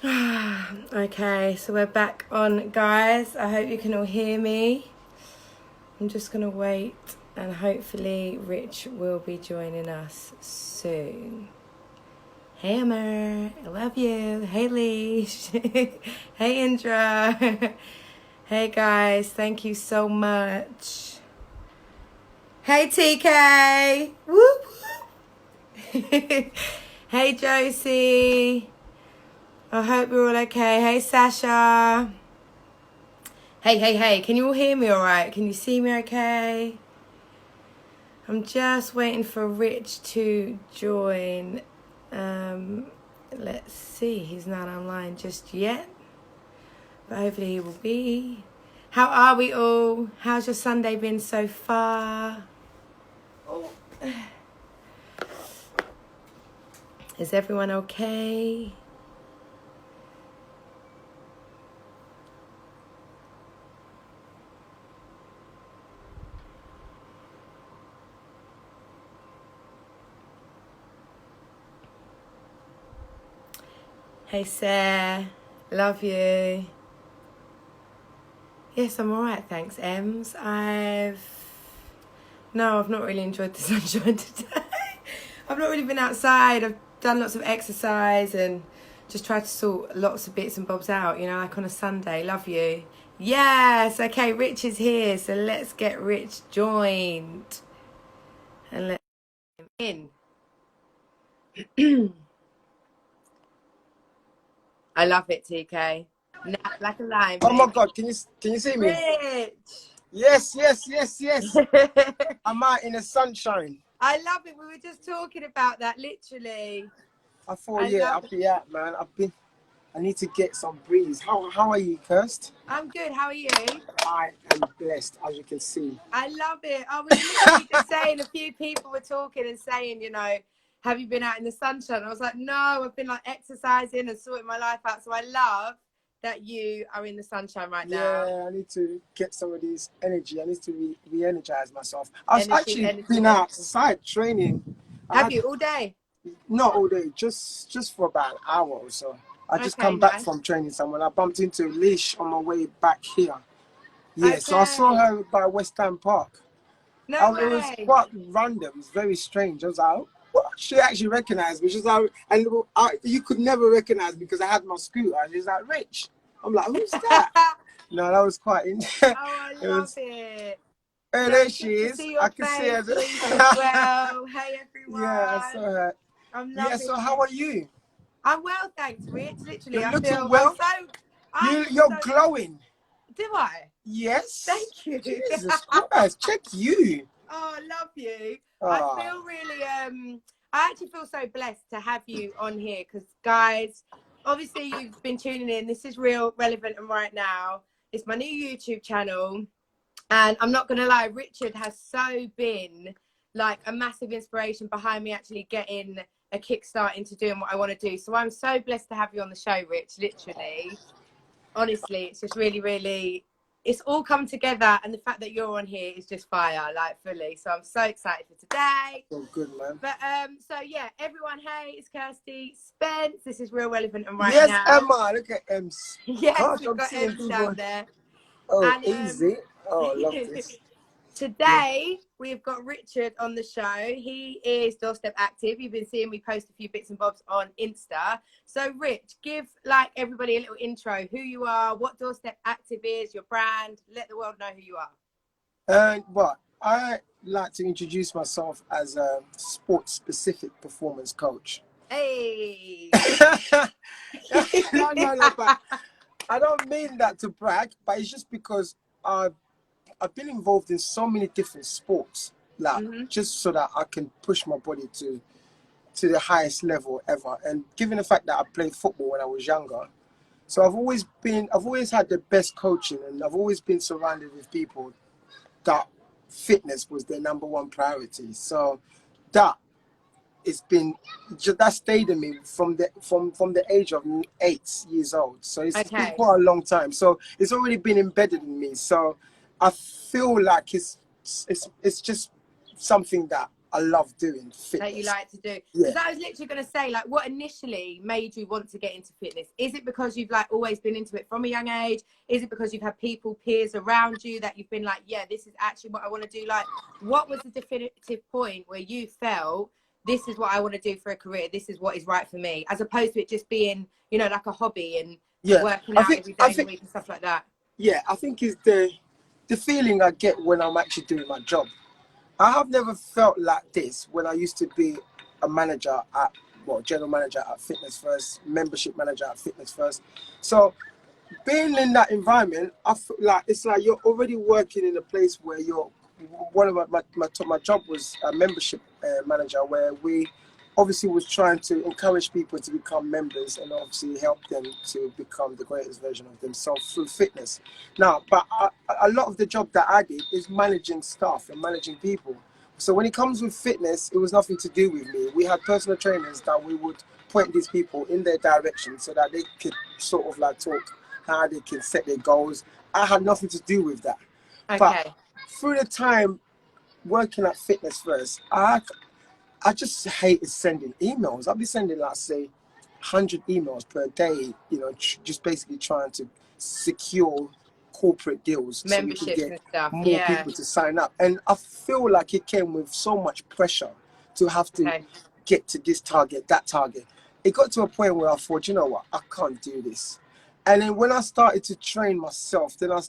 Okay, so we're back on, guys. I hope you can all hear me. I'm just going to wait and hopefully Rich will be joining us soon. Hey, Amber. I love you. Hey, Leash. Hey, Indra. Hey, guys. Thank you so much. Hey, TK. Whoop, whoop. Hey, Josie. I hope you're all okay. Hey, Sasha. Hey. Can you all hear me all right? Can you see me okay? I'm just waiting for Rich to join. Let's see. He's not online just yet. But hopefully he will be. How are we all? How's your Sunday been so far? Oh. Is everyone okay? Hey, Sarah. Love you. Yes, I'm alright, thanks, Ems. I've not really enjoyed the sunshine today. I've not really been outside. I've done lots of exercise and just tried to sort lots of bits and bobs out, you know, like on a Sunday. Love you. Yes, okay, Rich is here, so let's get Rich joined. And let's get him in. I love it, TK. Like a lime. Oh my God, can you see me? Rich! Yes. I'm out in the sunshine. I love it. We were just talking about that, literally. I thought, I'll be out, man. I need to get some breeze. How are you, Kirst? I'm good. How are you? I am blessed, as you can see. I love it. I was literally just saying, a few people were talking and saying, you know, have you been out in the sunshine? I was like, no, I've been like exercising and sorting my life out. So I love that you are in the sunshine right now. Yeah, I need to get some of this energy. I need to re-energize myself. I've actually been outside training. Have you all day? Not all day, just for about an hour or so. I just come back from training someone. I bumped into Leash on my way back here. Yeah, okay. So I saw her by West Ham Park. No way. It was quite random. It's very strange. I was like, what? She actually recognized me. She's like, and you could never recognize me because I had my scooter. And she's like, Rich. I'm like, who's that? No, that was quite interesting. Oh, I love it. Oh, there she is. I can see her. Well, hey everyone. Yeah, I saw her. I'm loving so how are you? I'm well, thanks, Rich. Literally, You're looking well. You're glowing. Do I? Yes. Thank you. Jesus Christ, check you. Oh, I love you. Oh. I feel really, I actually feel so blessed to have you on here because, guys, obviously you've been tuning in. This is real, relevant, and right now. It's my new YouTube channel. And I'm not going to lie, Richard has so been like a massive inspiration behind me actually getting a kickstart into doing what I want to do. So I'm so blessed to have you on the show, Rich, literally. Honestly, it's just really, really, it's all come together. And the fact that you're on here is just fire, like fully. So I'm so excited for today. Oh, good, man. But so yeah, everyone, hey, it's Kirsty Spence. This is real, relevant, and right now. Yes, Emma, look at Ems. Yes, we've got Ems down there. Oh, and, easy. Oh, I love this. Today, we've got Richard on the show. He is Doorstep Active. You've been seeing me post a few bits and bobs on Insta. So, Rich, give like everybody a little intro. Who you are, what Doorstep Active is, your brand. Let the world know who you are. Well, I like to introduce myself as a sports-specific performance coach. Hey! No, but I don't mean that to brag, but it's just because I've been involved in so many different sports, like just so that I can push my body to the highest level ever. And given the fact that I played football when I was younger, so I've always had the best coaching, and I've always been surrounded with people that fitness was their #1 priority. So that stayed in me from the age of 8 years old. So it's been quite a long time. So it's already been embedded in me. So I feel like it's just something that I love doing fitness. That you like to do. Yeah. Because I was literally going to say, like, what initially made you want to get into fitness? Is it because you've like always been into it from a young age? Is it because you've had people, peers around you that you've been like, yeah, this is actually what I want to do? Like, what was the definitive point where you felt this is what I want to do for a career? This is what is right for me, as opposed to it just being, you know, like a hobby and working out every day of the week and stuff like that? Yeah, I think it's the feeling I get when I'm actually doing my job. I have never felt like this when I used to be a manager at, general manager at Fitness First, membership manager at Fitness First. So being in that environment, I feel like it's like you're already working in a place where you're, one of my job was a membership manager, where we obviously was trying to encourage people to become members and obviously help them to become the greatest version of themselves through fitness. Now, but a lot of the job that I did is managing staff and managing people. So when it comes with fitness, it was nothing to do with me. We had personal trainers that we would point these people in their direction so that they could sort of like talk how they can set their goals. I had nothing to do with that. Okay. But through the time working at Fitness First, I just hated sending emails. I'd be sending, like, say, 100 emails per day, you know, just basically trying to secure corporate deals, memberships so we could and get stuff. more people to sign up. And I feel like it came with so much pressure to have to get to this target, that target. It got to a point where I thought, you know what, I can't do this. And then when I started to train myself, then I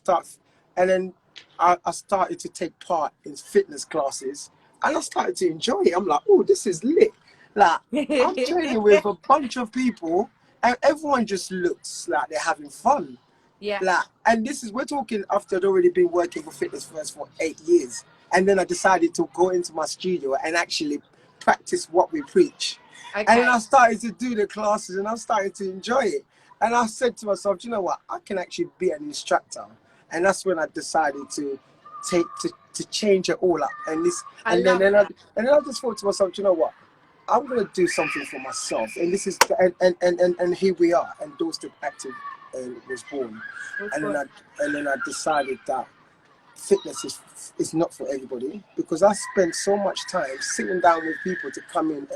started to take part in fitness classes. And I started to enjoy it. I'm like, oh, this is lit. Like, I'm training with a bunch of people and everyone just looks like they're having fun. Yeah. Like, and we're talking after I'd already been working for Fitness First for 8 years. And then I decided to go into my studio and actually practice what we preach. Okay. And then I started to do the classes and I started to enjoy it. And I said to myself, you know what, I can actually be an instructor. And that's when I decided to change it all up. And then I just thought to myself, you know what, I'm gonna do something for myself. And this is and here we are. And Doorstep Active was born. And then I decided that fitness is not for everybody, because I spent so much time sitting down with people to come in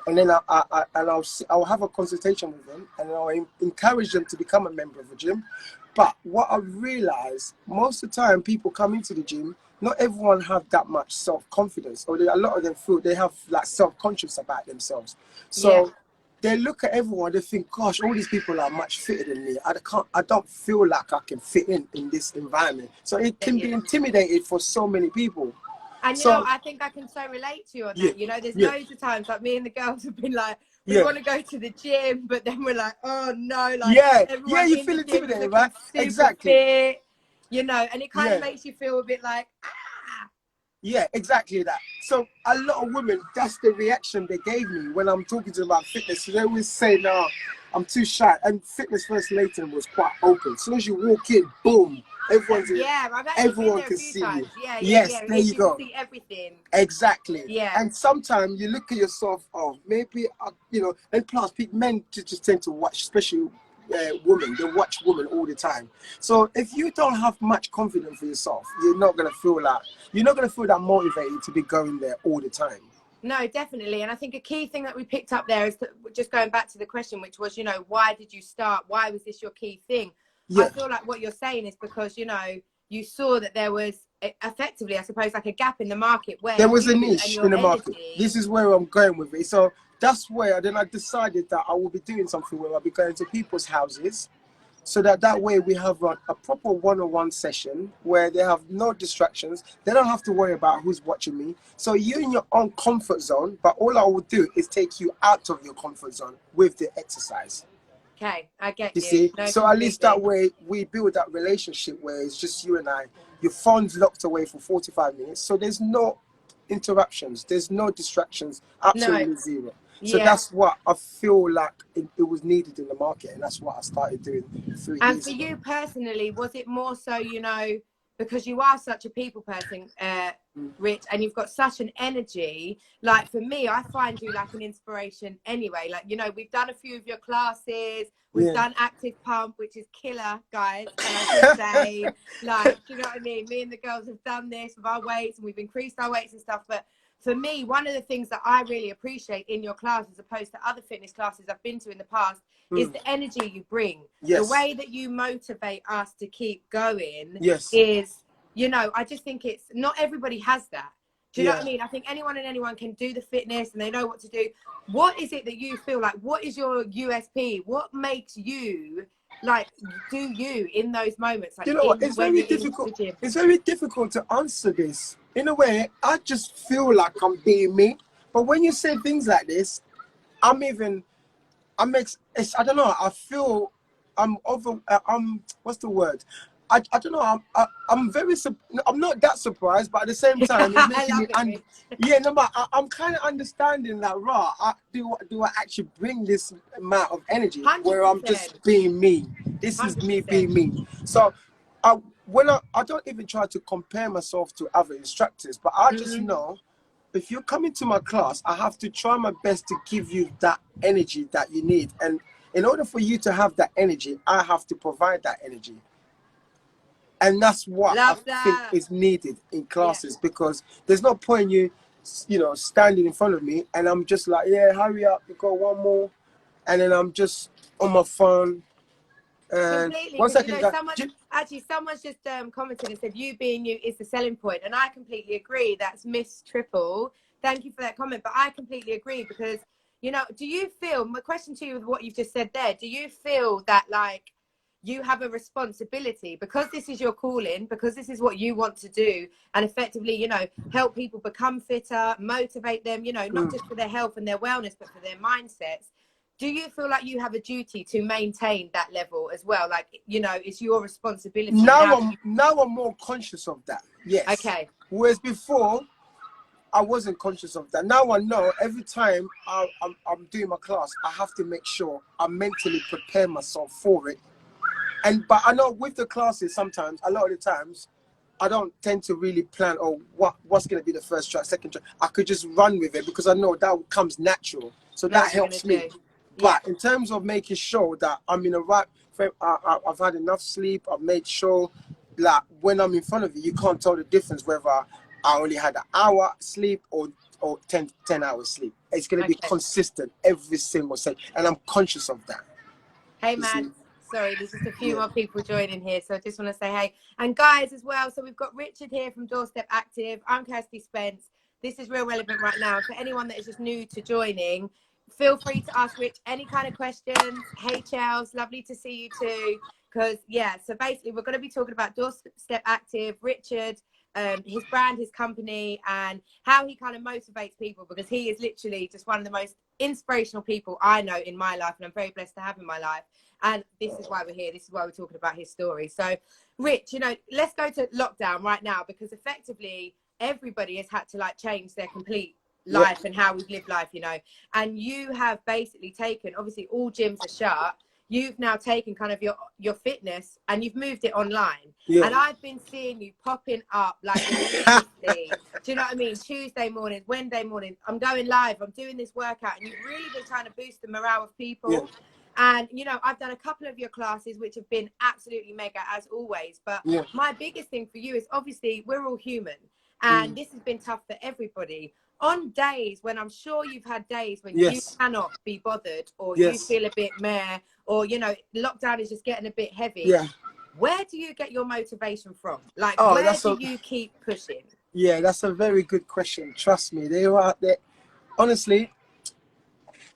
and then I'll have a consultation with them and I'll encourage them to become a member of the gym. But what I realized, most of the time people come into the gym, not everyone have that much self-confidence, or a lot of them feel they have like self-conscious about themselves. So they look at everyone, they think, gosh, all these people are much fitter than me. I don't feel like I can fit in this environment. So it can be intimidating for so many people. And you know, I think I can so relate to you on that. You know, there's loads of times like me and the girls have been like, we want to go to the gym, but then we're like, oh no, like you feel intimidated, right? Exactly. Fit, you know, and it kind of makes you feel a bit like, Yeah, exactly that. So a lot of women, that's the reaction they gave me when I'm talking to them about fitness. So they always say, no, I'm too shy. And Fitness First Leighton was quite open. As soon as you walk in, boom, everyone's everyone can see you. There you go. See everything. Exactly. Yeah. And sometimes you look at yourself, oh, maybe, you know, and plus men just tend to watch, especially women. They watch women all the time. So if you don't have much confidence for yourself, you're not gonna feel that motivated to be going there all the time. No, definitely. And I think a key thing that we picked up there is that, just going back to the question, which was, you know, why did you start? Why was this your key thing? Yeah. I feel like what you're saying is because, you know, you saw that there was effectively, I suppose, like a gap in the market where there was a niche in the market. This is where I'm going with it. So that's where then I decided that I will be doing something where I'll be going to people's houses, so that way we have a proper one-on-one session where they have no distractions. They don't have to worry about who's watching me. So you're in your own comfort zone, but all I will do is take you out of your comfort zone with the exercise. Okay, I get you. See? No, so at least that way we build that relationship where it's just you and I. Your phone's locked away for 45 minutes, so there's no interruptions, there's no distractions, absolutely zero. So that's what I feel like it was needed in the market, and that's what I started doing 3 years ago. And for you personally, was it more so, you know, because you are such a people person, Rich, and you've got such an energy, like for me, I find you like an inspiration anyway. Like, you know, we've done a few of your classes, we've done Active Pump, which is killer, guys, and I should say, like, you know what I mean? Me and the girls have done this with our weights, and we've increased our weights and stuff, but for me, one of the things that I really appreciate in your class, as opposed to other fitness classes I've been to in the past, is the energy you bring. Yes. The way that you motivate us to keep going yes. is, you know, I just think it's not everybody has that. Do you know what I mean? I think anyone can do the fitness and they know what to do. What is it that you feel like? What is your USP? What makes you like do you in those moments? Like, you know what? It's very difficult. It's very difficult to answer this. In a way, I just feel like I'm being me. But when you say things like this, I don't know. I feel what's the word? I don't know. I'm not that surprised, but at the same time, it's making me. Yeah, no, but I'm kind of understanding that. Do I actually bring this amount of energy 100%. where I'm just being me? This 100%. Is me being me. So, when I don't even try to compare myself to other instructors, but I just know if you come into my class, I have to try my best to give you that energy that you need, and in order for you to have that energy, I have to provide that energy. And that's what I think is needed in classes, because there's no point you know, standing in front of me and I'm just like, yeah, hurry up, you got one more. And then I'm just on my phone. Completely. 1 second, you know, someone's just commented and said, you being you is the selling point. And I completely agree. That's Miss Triple. Thank you for that comment. But I completely agree, because, you know, do you feel, my question to you with what you've just said there, do you feel that like, you have a responsibility, because this is your calling, because this is what you want to do, and effectively, you know, help people become fitter, motivate them, you know, not just for their health and their wellness, but for their mindsets. Do you feel like you have a duty to maintain that level as well? Like, you know, it's your responsibility. Now I'm more conscious of that. Yes. Okay. Whereas before, I wasn't conscious of that. Now I know every time I'm doing my class, I have to make sure I mentally prepare myself for it. But I know with the classes, sometimes, a lot of the times, I don't tend to really plan, what's going to be the first track, second track. I could just run with it because I know that comes natural. So that helps me. But in terms of making sure that I'm in the right frame, I've had enough sleep, I've made sure that when I'm in front of you, you can't tell the difference whether I only had an hour sleep or 10 hours sleep. It's going to be consistent every single second. And I'm conscious of that. Hey, man. Sorry, there's just a few more people joining here, so I just want to say hey. And guys as well, so we've got Richard here from Doorstep Active. I'm Kirsty Spence. This is Real Relevant right now. For anyone that is just new to joining, feel free to ask Rich any kind of questions. Hey, Chels, lovely to see you too. Because, yeah, so basically we're going to be talking about Doorstep Active, Richard, his brand, his company, and how he kind of motivates people, because he is literally just one of the most inspirational people I know in my life, and I'm very blessed to have in my life. And this is why we're here. This is why we're talking about his story. So, Rich, you know, let's go to lockdown right now, because effectively everybody has had to like change their complete life and how we've lived life, you know. And you have basically taken, obviously all gyms are shut. You've now taken kind of your fitness and you've moved it online. And I've been seeing you popping up like religiously. Do you know what I mean? Tuesday mornings, Wednesday mornings, I'm going live, I'm doing this workout, and you've really been trying to boost the morale of people. And, you know, I've done a couple of your classes, which have been absolutely mega, as always. But my biggest thing for you is, obviously, we're all human. And this has been tough for everybody. On days when I'm sure you've had days when you cannot be bothered, or you feel a bit meh, or, you know, lockdown is just getting a bit heavy. Where do you get your motivation from? Like, where do you keep pushing? Yeah, that's a very good question. Trust me, they were out there. Honestly,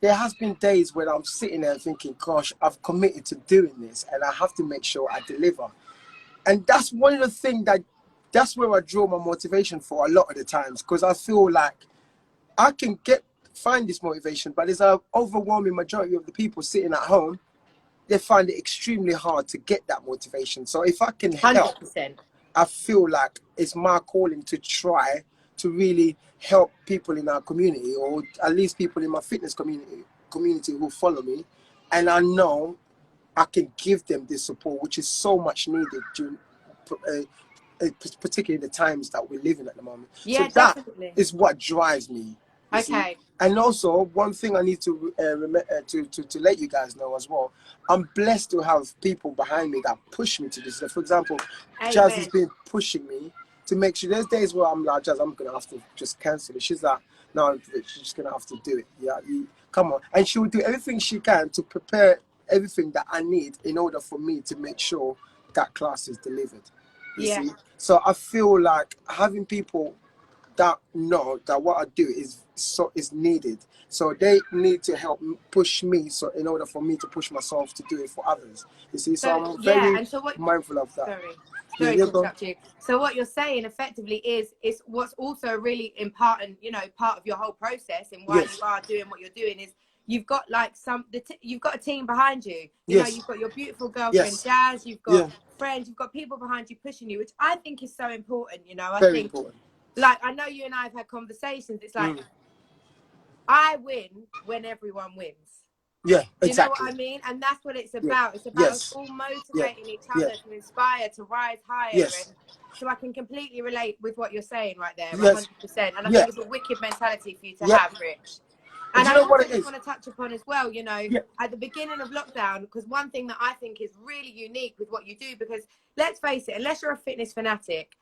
there has been days when I'm sitting there thinking, gosh, I've committed to doing this and I have to make sure I deliver. And that's one of the things that's where I draw my motivation for a lot of the times, because I feel like I can find this motivation, but there's an overwhelming majority of the people sitting at home, they find it extremely hard to get that motivation. So if I can help, 100%. I feel like it's my calling to try to really help people in our community, or at least people in my fitness community who follow me. And I know I can give them this support, which is so much needed during, particularly the times that we're living at the moment. Yeah, so that definitely is what drives me. Okay. And also, one thing I need to let you guys know as well, I'm blessed to have people behind me that push me to this. For example, Jazz has been pushing me, to make sure. There's days where I'm like, Jazz, I'm gonna have to just cancel it. She's like, no, she's just gonna have to do it. Yeah, come on. And she will do everything she can to prepare everything that I need in order for me to make sure that class is delivered. You see? So I feel like having people that know that what I do is needed. So they need to help push me, so in order for me to push myself to do it for others. You see, so I'm very mindful of that. Sorry to interrupt you. So what you're saying effectively is what's also really important, you know, part of your whole process and why you are doing what you're doing is you've got like you've got a team behind you. You know, you've got your beautiful girlfriend Jazz, you've got friends, you've got people behind you pushing you, which I think is so important. You know, I think important. Like I know you and I have had conversations. It's like I win when everyone wins. Yeah, exactly. You know what I mean? And that's what it's about. It's about us all motivating each other to inspire, to rise higher. And so I can completely relate with what you're saying right there, 100%. And I think it's a wicked mentality for you to have, Rich. And I also just want to touch upon as well, you know, at the beginning of lockdown, because one thing that I think is really unique with what you do, because let's face it, unless you're a fitness fanatic,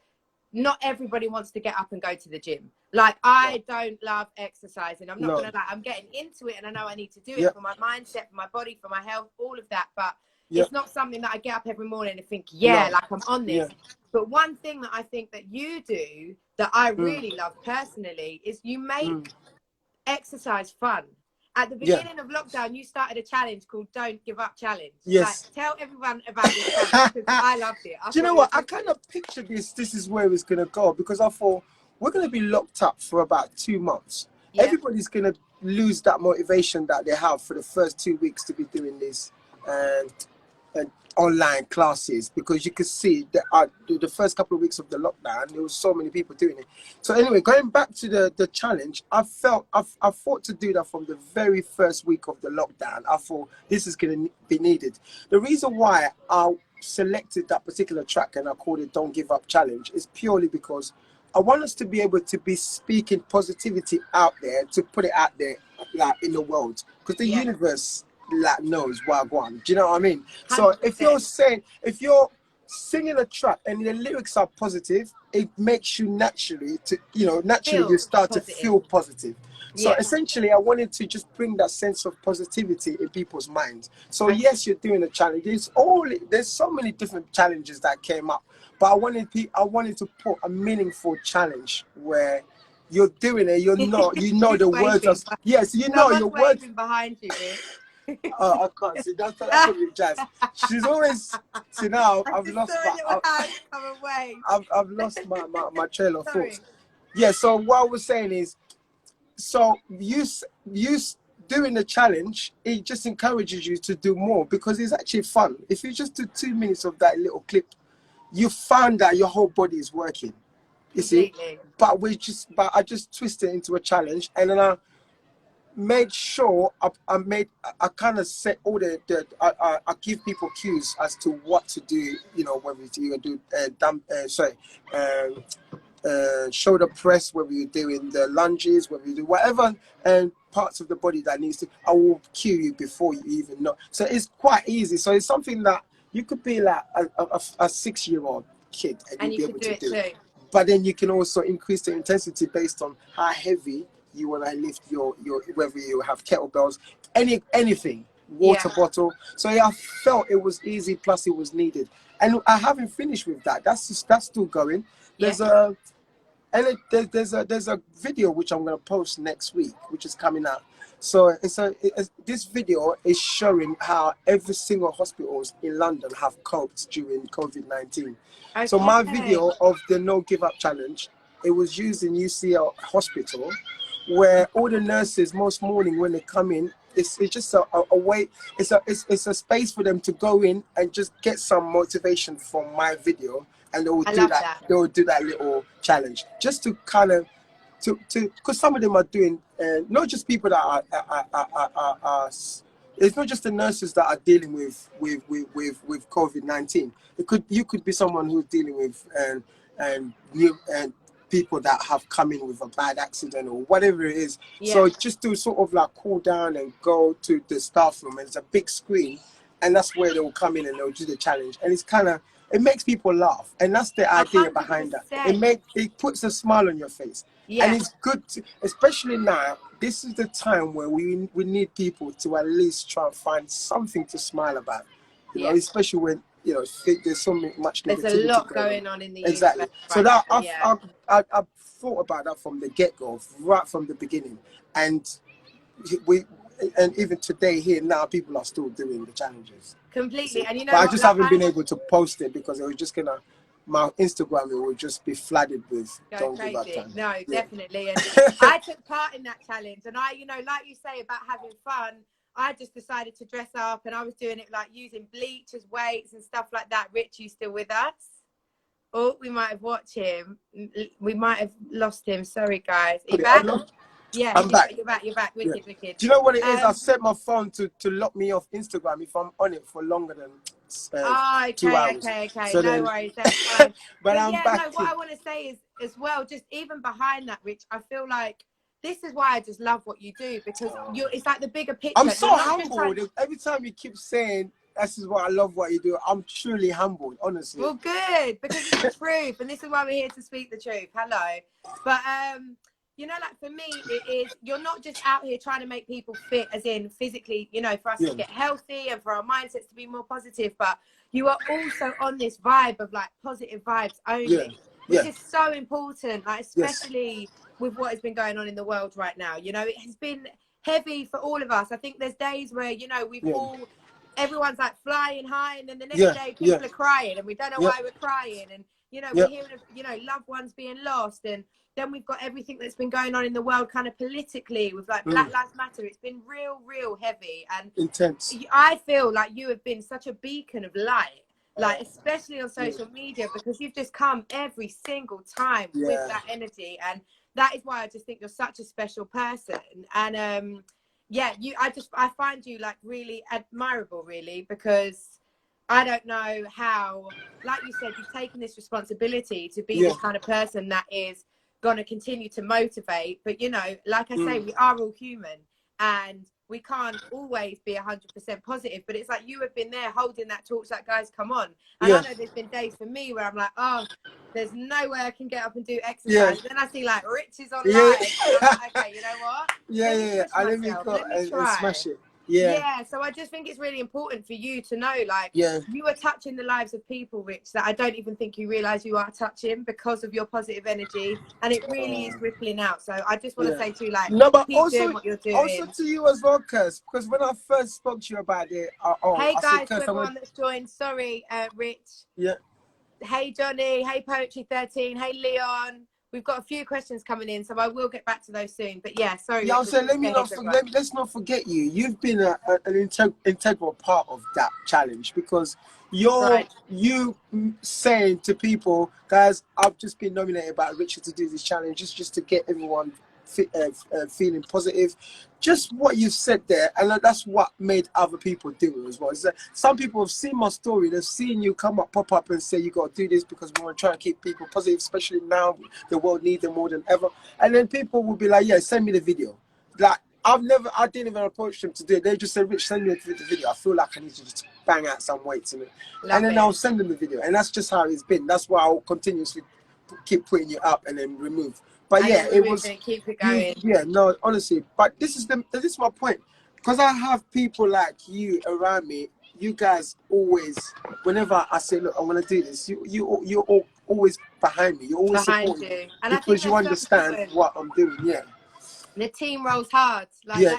not everybody wants to get up and go to the gym. Like, I don't love exercising. I'm not going to lie. I'm getting into it and I know I need to do it for my mindset, for my body, for my health, all of that. But it's not something that I get up every morning and think, like I'm on this. But one thing that I think that you do that I really love personally is you make exercise fun. At the beginning of lockdown, you started a challenge called Don't Give Up Challenge. Yes. Like, tell everyone about this challenge because I loved it. Do you know what? I kind of pictured this is where it's going to go, because I thought we're going to be locked up for about 2 months. Yeah. Everybody's going to lose that motivation that they have for the first 2 weeks to be doing this and online classes, because you could see that the first couple of weeks of the lockdown there was so many people doing it. So anyway, going back to the challenge, I thought to do that from the very first week of the lockdown. I thought this is going to be needed. The reason why I selected that particular track and I called it Don't Give Up Challenge is purely because I want us to be able to be speaking positivity out there, to put it out there like in the world, because the universe like knows what I want. Do you know what I mean? 100%. So if you're singing a track and the lyrics are positive, it makes you naturally you start to feel positive. So essentially I wanted to just bring that sense of positivity in people's minds. So yes, you're doing a challenge. There's so many different challenges that came up, but I wanted to put a meaningful challenge where you're doing it, you know the words are your words behind you. I can't see. That's what you Jazz. She's always. See now, I've lost my trail of thoughts. Yeah. So what I was saying is, so you doing the challenge, it just encourages you to do more, because it's actually fun. If you just do 2 minutes of that little clip, you find that your whole body is working. You see, but I just twist it into a challenge, and then I made sure I kind of set all I give people cues as to what to do, you know, whether you're do shoulder press, whether you're doing the lunges, whether you do whatever and parts of the body that needs to, I will cue you before you even know. So it's quite easy. So it's something that you could be like a 6-year-old kid and you'll be able to do it. But then you can also increase the intensity based on how heavy you want to lift your whether you have kettlebells, anything, water bottle. So I felt it was easy, plus it was needed. And I haven't finished with that. That's still going. There's a video which I'm going to post next week, which is coming out. So this video is showing how every single hospitals in London have coped during COVID-19. Okay. So my video of the No Give Up Challenge, it was used in UCL Hospital, where all the nurses most morning when they come in, it's just a way, it's a space for them to go in and just get some motivation from my video, and they will do that little challenge just to kind of because some of them are doing not just people that are it's not just the nurses that are dealing with COVID-19. You could be someone who's dealing with and people that have come in with a bad accident or whatever it is. So just to sort of like cool down and go to the staff room, and it's a big screen, and that's where they'll come in and they'll do the challenge. And it's kind of it makes people laugh, and that's the idea 100%. behind that. It puts a smile on your face, yeah. And it's good, especially now. This is the time where we need people to at least try and find something to smile about, you know, especially when, you know, there's so much negativity. There's a lot going on in the exactly. universe. So that I've thought about that from the get-go, right from the beginning, and even today here now, people are still doing the challenges. Completely, and you know, but I just haven't been able to post it because it was just gonna. My Instagram, it will just be flooded with go crazy. No, definitely. And I took part in that challenge, and I, you know, like you say about having fun, I just decided to dress up, and I was doing it like using bleach as weights and stuff like that. Rich, you still with us? Oh, we might have watched him. We might have lost him. Sorry, guys. Are you back? Yeah, I'm back. You're back. Wicked. Do you know what it is? I set my phone to lock me off Instagram if I'm on it for longer than 2 hours. Okay. So no worries, that's fine. but I'm back. No, what I want to say is as well, just even behind that, Rich, I feel like this is why I just love what you do, because it's like the bigger picture. I'm so humbled. Every time you keep saying this is why I love what you do, I'm truly humbled, honestly. Well, good, because it's the truth, and this is why we're here to speak the truth. Hello. But you know, like for me, it is, you're not just out here trying to make people fit, as in physically, you know, for us to get healthy and for our mindsets to be more positive, but you are also on this vibe of like positive vibes only, which is so important, like especially with what has been going on in the world right now. You know, it has been heavy for all of us. I think there's days where, you know, everyone's like flying high, and then the next day people are crying, and we don't know why we're crying, and you know, we're hearing of, you know, loved ones being lost, and then we've got everything that's been going on in the world kind of politically with like Black Lives Matter. It's been real heavy and intense. I feel like you have been such a beacon of light, like especially on social media, because you've just come every single time with that energy, and that is why I just think you're such a special person. And I find you like really admirable, really, because I don't know how, like you said, you've taken this responsibility to be this kind of person that is going to continue to motivate. But, you know, like I say, we are all human, and we can't always be 100% positive. But it's like you have been there holding that torch, like, guys, come on. And I know there's been days for me where I'm like, oh, there's no way I can get up and do exercise. And then I see like Rich is on live. And I'm like, okay, you know what? Let me try. And smash it. So I just think it's really important for you to know, like, you are touching the lives of people, Rich, that I don't even think you realize you are touching because of your positive energy, and it really is rippling out. So I just want to say to you, like, keep doing what you're doing. Also to you as well, Kirst, because when I first spoke to you about it, hey guys, to everyone that's joined, sorry, Rich. Hey Johnny, hey Poetry 13, hey Leon. We've got a few questions coming in, so I will get back to those soon. But yeah, sorry. Yeah, I'm saying, let's not forget you. You've been an integral part of that challenge, because you saying to people, guys, I've just been nominated by Richard to do this challenge, just to get everyone feeling positive. Just what you said there, and that's what made other people do it as well. Is that some people have seen my story, they've seen you pop up and say you got to do this because we want to try and keep people positive, especially now the world needs them more than ever. And then people will be like, yeah, send me the video. Like I didn't even approach them to do it. They just said, Rich, send me the video. I feel like I need to just bang out some weights in it. And then I'll send them the video. And that's just how it's been. That's why I'll continuously keep putting you up and then remove. But it was keep it going. No, honestly. But this is my point, because I have people like you around me. You guys always, whenever I say, look, I'm gonna do this, you're always behind me. You're always supporting me, and because you understand what I'm doing. The team rolls hard.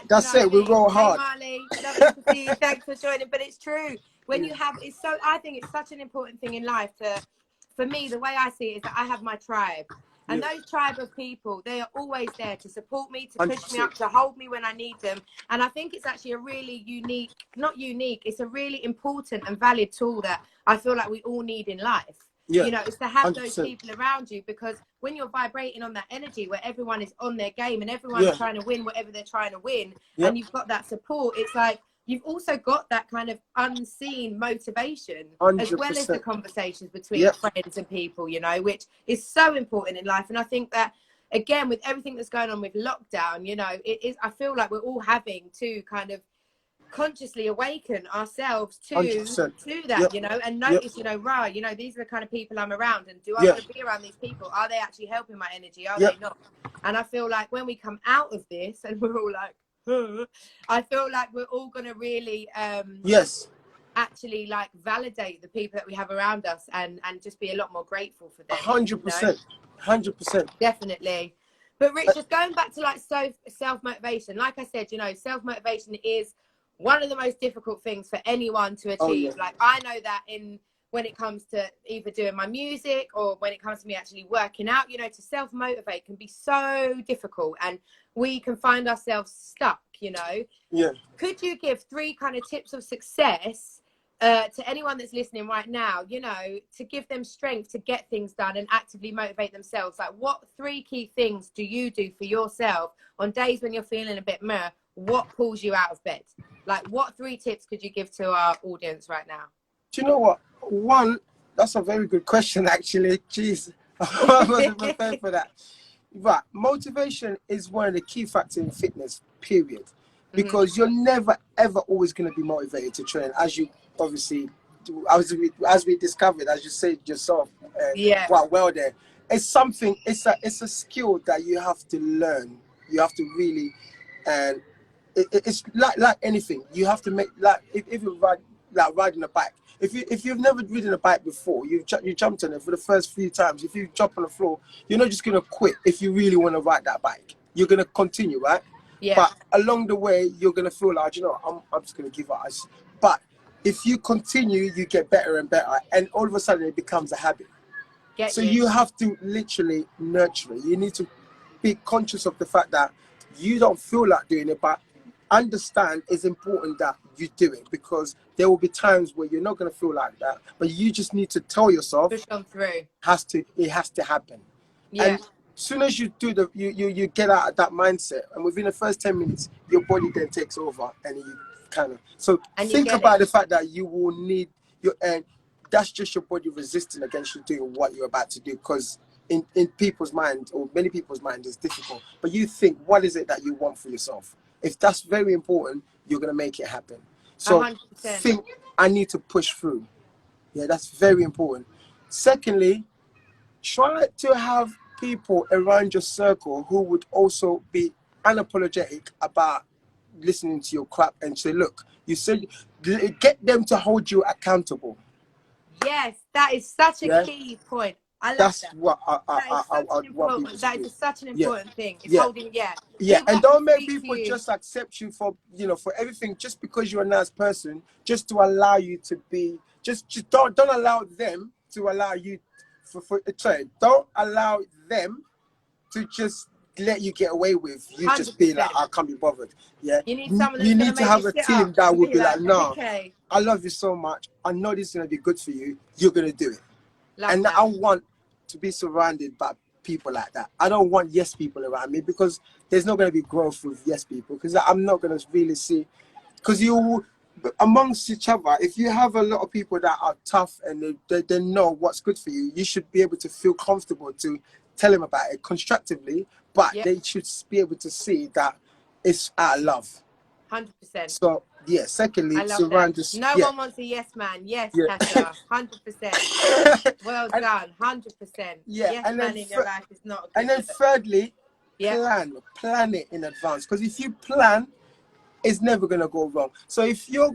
That's it. We roll hard. Hey, Marley, love to see you. Thanks for joining. But it's true. When you have, I think it's such an important thing in life for me, the way I see it is that I have my tribe. And those tribe of people, they are always there to support me, to push 100%. me up, to hold me when I need them. And I think it's actually a really it's a really important and valid tool that I feel like we all need in life. You know, it's to have 100%. Those people around you, because when you're vibrating on that energy where everyone is on their game and everyone's trying to win whatever they're trying to win, and you've got that support, it's like, you've also got that kind of unseen motivation 100%. As well as the conversations between friends and people, you know, which is so important in life. And I think that, again, with everything that's going on with lockdown, you know, I feel like we're all having to kind of consciously awaken ourselves to 100%. that, Yep. you know, and notice, Yep. you know, right, you know, these are the kind of people I'm around, and do I Yeah. want to be around these people? Are they actually helping my energy? Are Yep. they not? And I feel like when we come out of this and we're all like, huh, I feel like we're all going to really yes, actually like validate the people that we have around us, and just be a lot more grateful for them. 100%. 100%. Definitely. But Rich, just going back to like self-motivation, like I said, you know, self-motivation is one of the most difficult things for anyone to achieve. Oh, yeah. Like I know that when it comes to either doing my music or when it comes to me actually working out, you know, to self-motivate can be so difficult, and we can find ourselves stuck, you know. Yeah. Could you give 3 kind of tips of success to anyone that's listening right now, you know, to give them strength to get things done and actively motivate themselves? Like, what 3 key things do you do for yourself on days when you're feeling a bit meh? What pulls you out of bed? Like, what 3 tips could you give to our audience right now? Do you know what? One, that's a very good question, actually. Jeez, I wasn't prepared for that. Right, motivation is one of the key factors in fitness, period. Because you're never, ever always going to be motivated to train, as you obviously, as we discovered, as you said yourself, Yeah. quite well there. It's something, it's a skill that you have to learn. You have to really, and it's like anything. You have to make, like, if you ride, like riding a bike. If you've never ridden a bike before, you jumped on it for the first few times. If you jump on the floor, you're not just gonna quit. If you really want to ride that bike, you're gonna continue, right? Yeah. But along the way, you're gonna feel like, you know, I'm just gonna give up. But if you continue, you get better and better, and all of a sudden it becomes a habit. So you have to literally nurture it. You need to be conscious of the fact that you don't feel like doing it, but understand it's important that you do it, because there will be times where you're not going to feel like that, but you just need to tell yourself push on through. it has to happen. Yeah. And as soon as you do you get out of that mindset, and within the first 10 minutes your body then takes over, and you kind of think about the fact that you will need your, and that's just your body resisting against you doing what you're about to do, because in people's mind, or many people's mind, it's difficult. But you think, what is it that you want for yourself? If that's very important, you're going to make it happen. So 100%. think, I need to push through. Yeah, that's very important. Secondly, try to have people around your circle who would also be unapologetic about listening to your crap, and say, look, you said, get them to hold you accountable. Yes, that is such a key point. I love That's that. what I want people to that do. is such an important thing. It's Yeah. holding, Yeah, and don't make people you. just accept you for, you know, for everything, just because you're a nice person, just to allow you to be, just don't allow them to allow you don't allow them to just let you get away with you 100%. Just being like, I can't be bothered. Yeah, you need someone that's you need to have a team that will be like, no, okay, I love you so much, I know this is going to be good for you, you're going to do it. And I want to be surrounded by people like that. I don't want yes people around me, because there's not going to be growth with yes people, because I'm not going to really see, because you amongst each other, if you have a lot of people that are tough and they know what's good for you, you should be able to feel comfortable to tell them about it constructively, but they should be able to see that it's out of love. 100%. So yeah, secondly, surround yourself. No one wants a yes man. Yes, Tasha. 100%. Well done. 100%. Yeah, yes and man in your life is not a good. And then thirdly, plan it in advance, because if you plan, it's never going to go wrong. So if you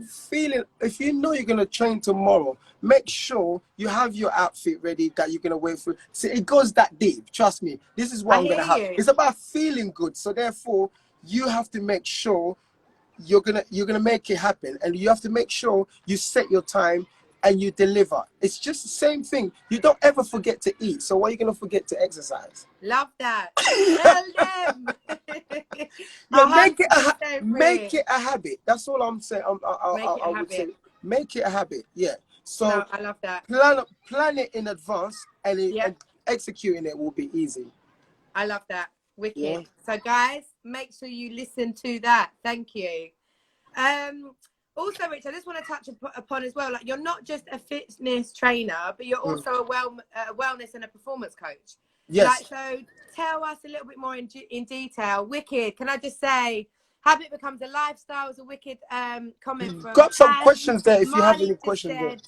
know you're going to train tomorrow, make sure you have your outfit ready that you're going to wear through. See, it goes that deep. Trust me. This is what I'm going to have. It's about feeling good. So therefore, you have to make sure you're gonna make it happen, and you have to make sure you set your time and you deliver. It's just the same thing. You don't ever forget to eat. So why are you going to forget to exercise? Love that. Tell them. Make it a habit. That's all I'm saying. I would say, make it a habit. Yeah. So I love that. Plan it in advance, and executing it will be easy. I love that. Wicked. Yeah. So guys, make sure you listen to that. Thank you. Also, Rich, I just want to touch upon as well, like, you're not just a fitness trainer, but you're also a wellness and a performance coach. Yes. Like, so tell us a little bit more in detail. Wicked. Can I just say, Habit becomes a lifestyle is a wicked comment from Got some Anne. questions there if you have Marley any just questions there. said,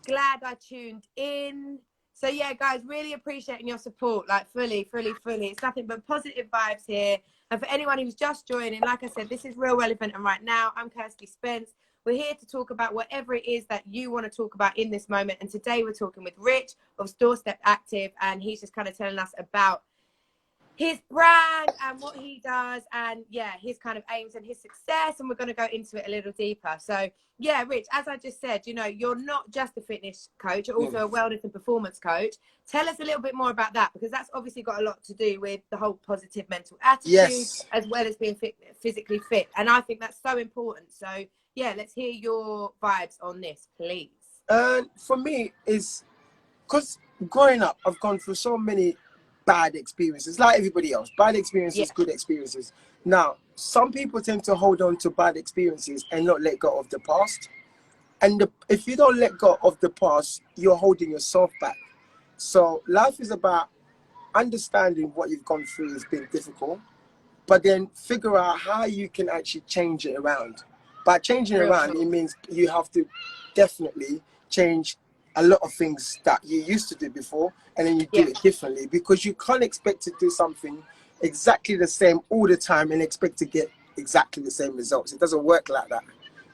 glad I tuned in. So yeah, guys, really appreciating your support, like fully. It's nothing but positive vibes here. And for anyone who's just joining, like I said, this is Real Relevant. And right now, I'm Kirsty Spence. We're here to talk about whatever it is that you want to talk about in this moment. And today we're talking with Rich of Doorstep Active. And he's just kind of telling us about his brand and what he does, and yeah, his kind of aims and his success, and we're going to go into it a little deeper. So yeah, Rich, as I just said, you know, you're not just a fitness coach, you're also a wellness and performance coach. Tell us a little bit more about that, because that's obviously got a lot to do with the whole positive mental attitude, as well as being physically fit, and I think that's so important. So yeah, let's hear your vibes on this, please. For me, is because growing up, I've gone through so many bad experiences, like everybody else. Bad experiences, good experiences. Now, some people tend to hold on to bad experiences and not let go of the past. And if you don't let go of the past, you're holding yourself back. So life is about understanding what you've gone through has been difficult, but then figure out how you can actually change it around. By changing it around, it means you have to definitely change a lot of things that you used to do before, and then you do it differently, because you can't expect to do something exactly the same all the time and expect to get exactly the same results. It doesn't work like that.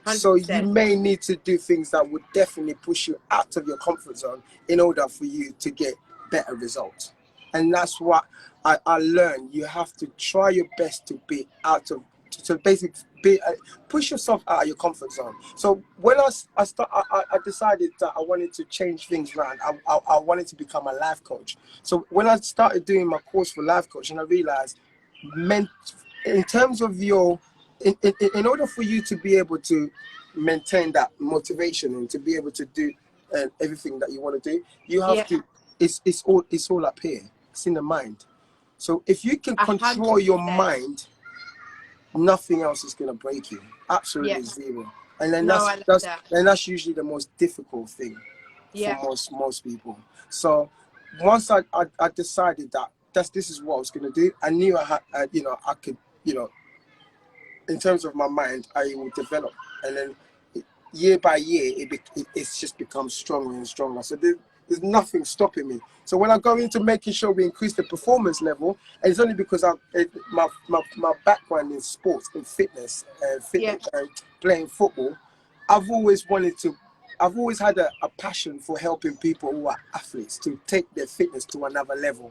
100%. So you may need to do things that would definitely push you out of your comfort zone in order for you to get better results. And that's what I learned. You have to try your best to be out of, to basically push yourself out of your comfort zone. So when I decided that I wanted to change things around, I wanted to become a life coach. So when I started doing my course for life coaching, I realized, in terms of your, in order for you to be able to maintain that motivation and to be able to do everything that you want to do, you have to, it's all up here. It's in the mind. So if you can control 100%. Your mind, nothing else is going to break you. Absolutely zero. And then that's usually the most difficult thing for most people. So once I decided that this is what I was going to do, I knew I could, in terms of my mind, I will develop. And then year by year, it's just becomes stronger and stronger. So there's nothing stopping me. So when I go into making sure we increase the performance level, and it's only because my background in sports and fitness and playing football, I've always had a passion for helping people who are athletes to take their fitness to another level.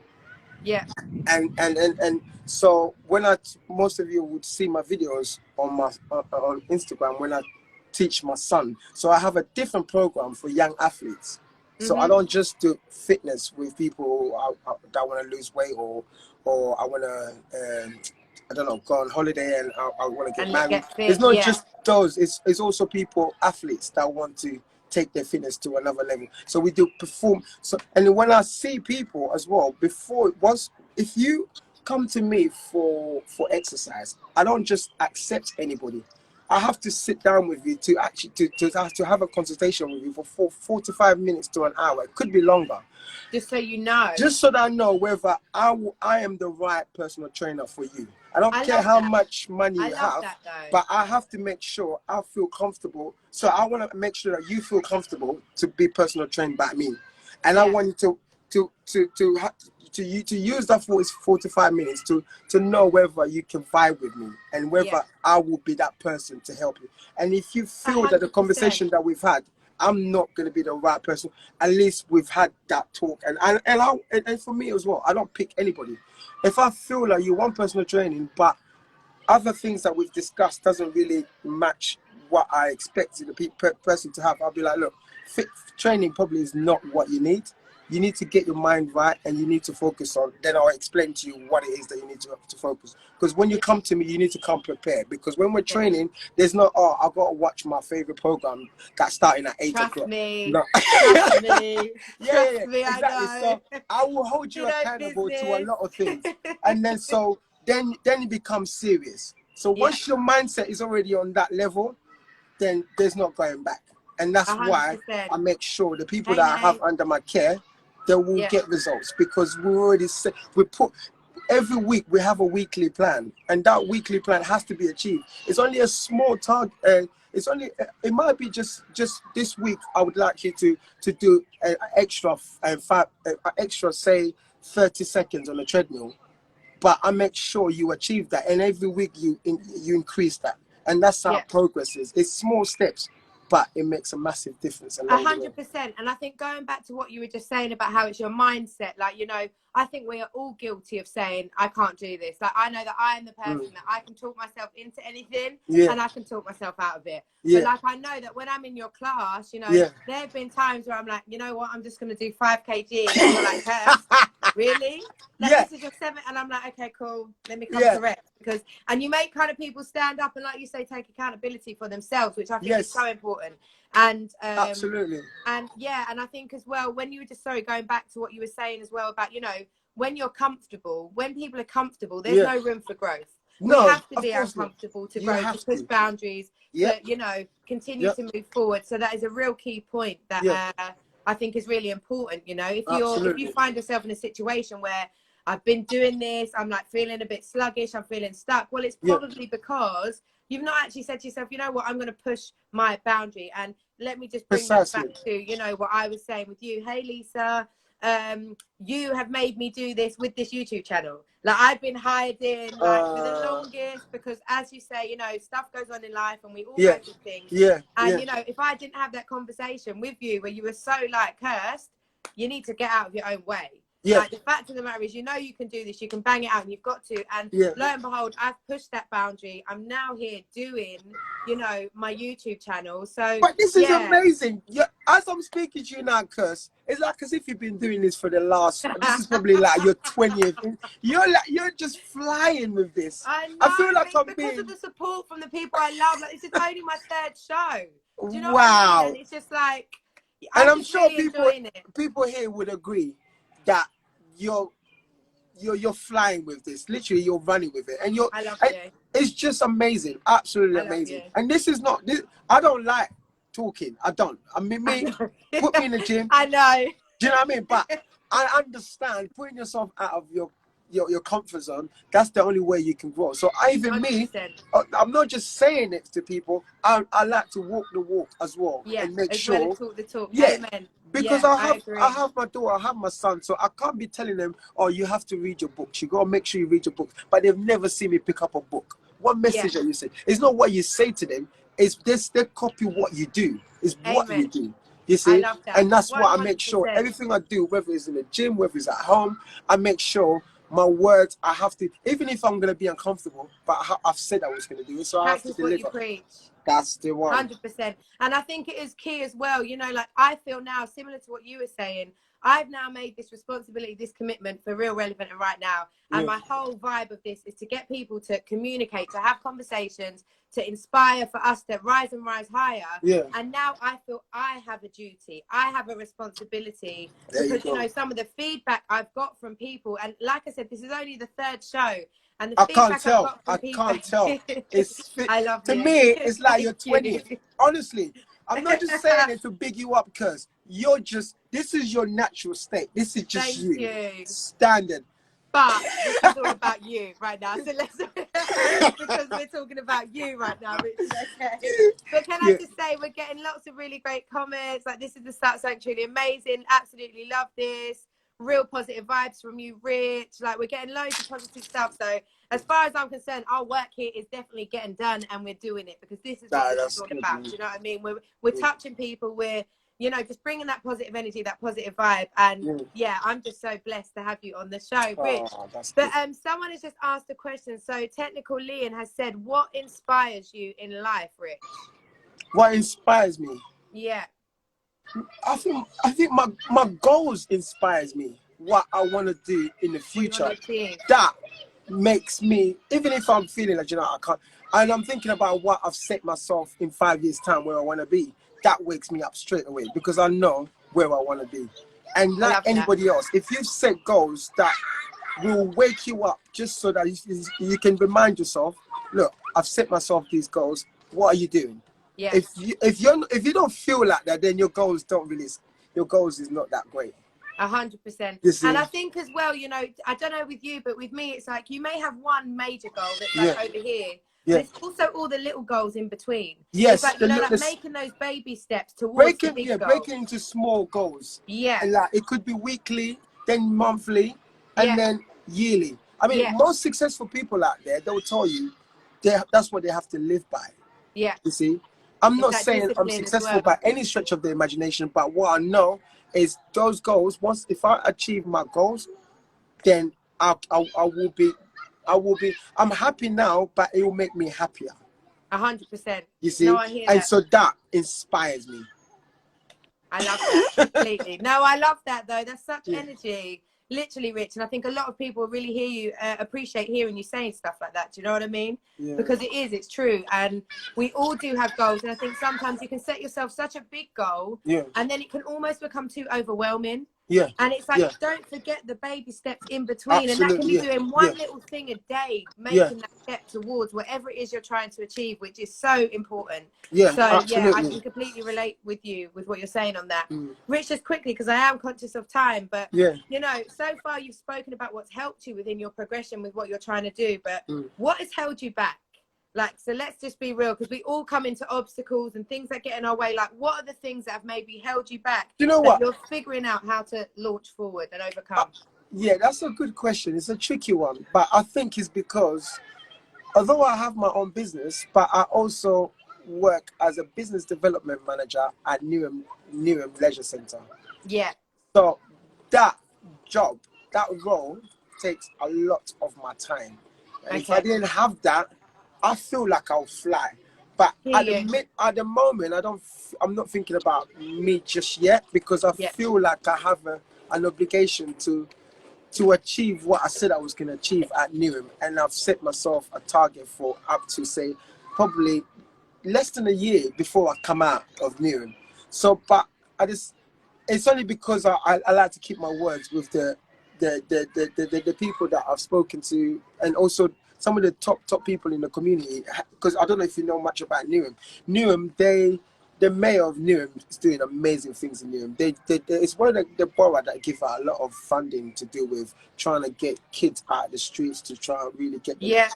Yeah. And so when most of you would see my videos on Instagram when I teach my son. So I have a different program for young athletes. So I don't just do fitness with people that want to lose weight or I want to, go on holiday and I want to get married. It's not just those. It's also athletes that want to take their fitness to another level. So we do perform. So, and when I see people as well, if you come to me for exercise, I don't just accept anybody. I have to sit down with you to actually to have a consultation with you for 45 minutes to an hour. It could be longer. Just so you know. Just so that I know whether I am the right personal trainer for you. I don't care how much money you have, but I have to make sure I feel comfortable. So I want to make sure that you feel comfortable to be personal trained by me, and I want you to use that 45 minutes to know whether you can vibe with me and whether I will be that person to help you. And if you feel 100%. That the conversation that we've had, I'm not going to be the right person, at least we've had that talk. And for me as well, I don't pick anybody. If I feel like you want personal training, but other things that we've discussed doesn't really match what I expected the person to have, I'll be like, look, fit training probably is not what you need. You need to get your mind right and you need to focus on, then I'll explain to you what it is that you need to focus. Because when you come to me, you need to come prepared. Because when we're training, there's not, I've got to watch my favorite program that's starting at 8 o'clock. Trust me. No. Trust me. Trust me, exactly. I know. So I will hold you accountable to a lot of things. And then then it becomes serious. So once your mindset is already on that level, then there's not going back. And that's 100%. Why I make sure the people that I have under my care, they will get results, because we already said every week we have a weekly plan, and that weekly plan has to be achieved. It's only a small target. It might be just this week. I would like you to do an extra say 30 seconds on the treadmill, but I make sure you achieve that, and every week you increase that, and that's how progress is. It's small steps, but it makes a massive difference. 100%. And I think going back to what you were just saying about how it's your mindset, like, you know, I think we are all guilty of saying, I can't do this. Like, I know that I am the person that I can talk myself into anything and I can talk myself out of it. But like, I know that when I'm in your class, you know, there have been times where I'm like, you know what, I'm just going to do 5 kg. And you're like, really? Like, this is your 7th. And I'm like, okay, cool. Let me come correct. And you make kind of people stand up and, like you say, take accountability for themselves, which I think is so important. And absolutely. And and I think as well, when you were just going back to what you were saying as well about, you know, when you're comfortable, when people are comfortable, there's no room for growth. No, we have to be uncomfortable to grow, to push boundaries, to, you know, continue to move forward. So that is a real key point that I think is really important. You know, if you find yourself in a situation where I've been doing this, I'm like feeling a bit sluggish, I'm feeling stuck, well, it's probably because you've not actually said to yourself, you know what, I'm going to push my boundary. And let me just bring that back to, you know, what I was saying with you. Hey, Lisa, you have made me do this with this YouTube channel. Like, I've been hiding like for the longest, because as you say, you know, stuff goes on in life and we all go through things. And you know, if I didn't have that conversation with you where you were so like, Kirst, you need to get out of your own way. Like, the fact of the matter is, you know, you can do this, you can bang it out, and you've got to. And lo and behold, I've pushed that boundary. I'm now here doing, you know, my YouTube channel. So, but this is amazing. As I'm speaking to you now, Kirst, it's like as if you've been doing this for the last. This is probably like your 20th. You're just flying with this. I know. I feel like because of the support from the people I love. Like, this is only my 3rd show. Do you know what I mean? And it's just like, I'm sure really people here would agree that you're flying with this. Literally, you're running with it, and I love you. It's just amazing, absolutely amazing. And this is not this. I don't like talking. I don't. I mean, put me in the gym. I know. Do you know what I mean? But I understand putting yourself out of your comfort zone. That's the only way you can grow. So even 100%. Me, I'm not just saying it to people. I like to walk the walk as well, and make sure. Well as talk the talk. Amen. Because I have my daughter, I have my son, so I can't be telling them, oh, you have to read your books. You gotta make sure you read your books. But they've never seen me pick up a book. What message that you say? It's not what you say to them. It's this. They copy what you do. It's what you do. You see, and that's 100%. What I make sure. Everything I do, whether it's in the gym, whether it's at home, I make sure my words. I have to, even if I'm gonna be uncomfortable, but I've said I was gonna do it, so I have to deliver. What you preach. That's the one. 100%. And I think it is key as well. You know, like, I feel now, similar to what you were saying, I've now made this responsibility, this commitment for Real, Relevant and Right Now. And my whole vibe of this is to get people to communicate, to have conversations, to inspire, for us to rise and rise higher. And now I feel I have a duty. I have a responsibility. Because, you know, some of the feedback I've got from people, and like I said, this is only the 3rd show. And the I can't tell. It's I love to me, it's like you're 20. Honestly, I'm not just saying it to big you up, because you're just, this is your natural state. This is just you. Standard. But this is all about you right now. So let's, because we're talking about you right now, which is okay. But can I just say, we're getting lots of really great comments. Like, this is the Start Sanctuary, amazing. Absolutely love this. Real positive vibes from you, Rich. Like, we're getting loads of positive stuff. So as far as I'm concerned, our work here is definitely getting done, and we're doing it because this is what it's all about. Do you know what I mean? We're touching people. We're, you know, just bringing that positive energy, that positive vibe. And I'm just so blessed to have you on the show, Rich. But someone has just asked a question. So Technical Leon has said, what inspires you in life, Rich? What inspires me? Yeah. I think my goals inspires me. What I want to do in the future, that makes me, even if I'm feeling like, you know, I can't, and I'm thinking about what I've set myself in 5 years time where I want to be, that wakes me up straight away, because I know where I want to be. And like anybody else, if you've set goals that will wake you up, just so that you can remind yourself, look, I've set myself these goals, what are you doing? If you don't feel like that, then your goals is not that great. 100%. And I think as well, you know, I don't know with you, but with me, it's like you may have one major goal that's like over here, but it's also all the little goals in between. Yes, it's like, you know, like making those baby steps towards the big goal. Breaking into small goals. Yeah. And like it could be weekly, then monthly, and then yearly. I mean, most successful people out there, they'll tell you that's what they have to live by. Yeah. You see? I'm not saying I'm successful by any stretch of the imagination, but what I know is those goals, if I achieve my goals, then I will be, I'm happy now, but it will make me happier. 100%. You see? No, I hear and that. So that inspires me. I love that completely. No, I love that though. That's such energy. Literally, Rich. And I think a lot of people really hear you, appreciate hearing you saying stuff like that. Do you know what I mean? Yeah. Because it's true. And we all do have goals. And I think sometimes you can set yourself such a big goal and then it can almost become too overwhelming. Yeah. And it's like, don't forget the baby steps in between. And that can be doing one little thing a day, making that step towards whatever it is you're trying to achieve, which is so important. Yeah. So, I can completely relate with you with what you're saying on that. Rich, just quickly, because I am conscious of time, but, you know, so far you've spoken about what's helped you within your progression with what you're trying to do, but what has held you back? Like, so let's just be real, because we all come into obstacles and things that get in our way. Like, what are the things that have maybe held you back? You know what? You're figuring out how to launch forward and overcome. Yeah, that's a good question. It's a tricky one, but I think it's because although I have my own business, but I also work as a business development manager at Newham Leisure Centre. Yeah. So that job, that role takes a lot of my time. And if I didn't have that, I feel like I'll fly, but at the moment, I'm not thinking about me just yet, because I feel like I have an obligation to achieve what I said I was going to achieve at Newham, and I've set myself a target for up to say probably less than a year before I come out of Newham. So, but it's only because I like to keep my words with the people that I've spoken to, and also some of the top people in the community, because I don't know if you know much about Newham. Newham, the mayor of Newham is doing amazing things in Newham. It's one of the borough that give out a lot of funding to do with trying to get kids out of the streets, to try and really get them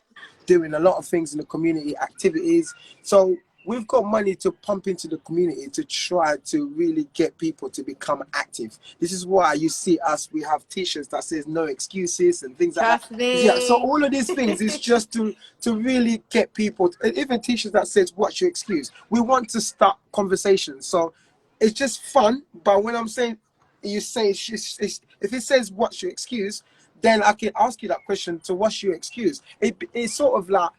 doing a lot of things in the community, activities. So we've got money to pump into the community to try to really get people to become active. This is why you see us, we have t-shirts that says no excuses and things like that. Yeah, so all of these things is just to really get people, even t-shirts that says what's your excuse. We want to start conversations. So it's just fun, but when I'm saying, you say, if it says what's your excuse, then I can ask you that question, to what's your excuse? It's sort of like,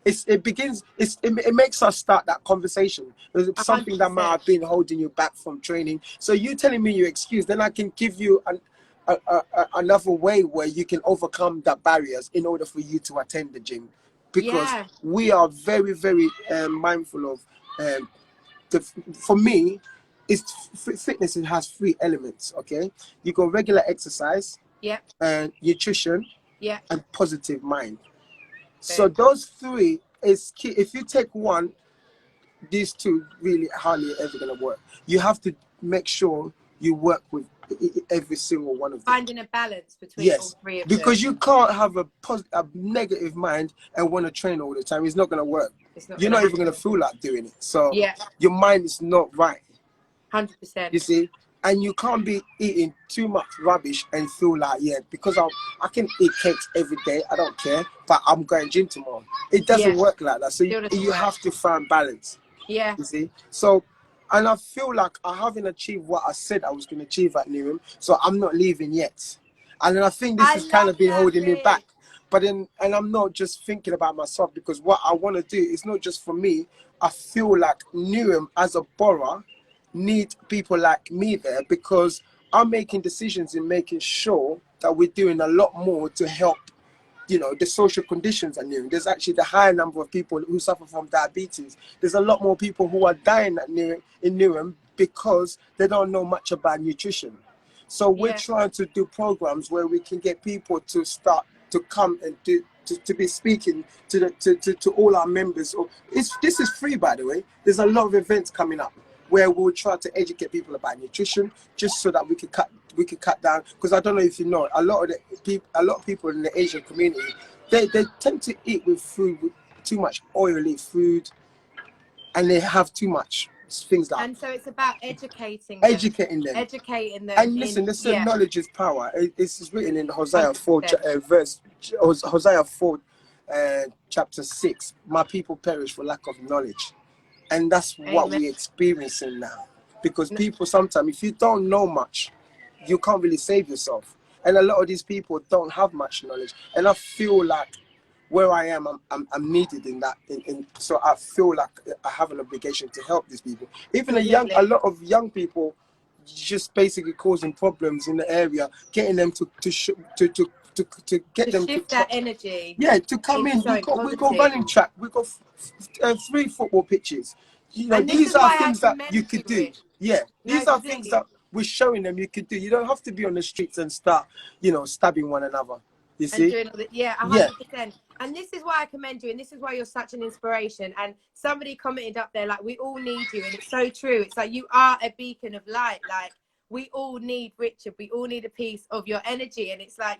it makes us start that conversation. There's something 100%. That might have been holding you back from training. So you telling me your excuse, then I can give you another way where you can overcome that barriers in order for you to attend the gym. Because we are very, very mindful of, for me, fitness. It has 3 elements, okay? You got regular exercise, and nutrition, and positive mind. So those 3 is key. If you take one, these 2 really hardly ever going to work. You have to make sure you work with every single one of them. Finding a balance between all 3 of them. Because you can't have a negative mind and want to train all the time. It's not going to work. You're not even going to feel like doing it. So your mind is not right. 100%. You see? And you can't be eating too much rubbish and feel like, because I can eat cakes every day, I don't care, but I'm going gym tomorrow. It doesn't work like that. So you have to find balance. Yeah. You see? So, and I feel like I haven't achieved what I said I was going to achieve at Newham, so I'm not leaving yet. And then I think this has kind of been holding me back. But then, and I'm not just thinking about myself, because what I want to do is not just for me. I feel like Newham as a borough need people like me there, because I'm making decisions and making sure that we're doing a lot more to help, the social conditions at Newham. There's actually the higher number of people who suffer from diabetes. There's a lot more people who are dying in Newham because they don't know much about nutrition. So we're trying to do programs where we can get people to start to come and to be speaking to all our members. This is free, by the way. There's a lot of events coming up where we'll try to educate people about nutrition, just so that we can cut cut down, because I don't know if you know, a lot of people in the Asian community, they tend to eat with too much oily food, and they have too much things like. And so it's about educating them. And listen, they said knowledge is power. It's written in Hosea 4 chapter 6. My people perish for lack of knowledge, and that's what we're experiencing now. Because people sometimes, if you don't know much, you can't really save yourself. And a lot of these people don't have much knowledge. And I feel like where I am, I'm needed in that. So I feel like I have an obligation to help these people. Even a lot of young people, just basically causing problems in the area, getting them to shift that energy. Yeah, to come in. We got running track. We got 3 football pitches. You know, these are things that you could do. Yeah, these are things that we're showing them you could do. You don't have to be on the streets and start, stabbing one another. You see? And doing 100%. And this is why I commend you, and this is why you're such an inspiration. And somebody commented up there, like, we all need you, and it's so true. It's like, you are a beacon of light. Like, we all need Richard. We all need a piece of your energy. And it's like,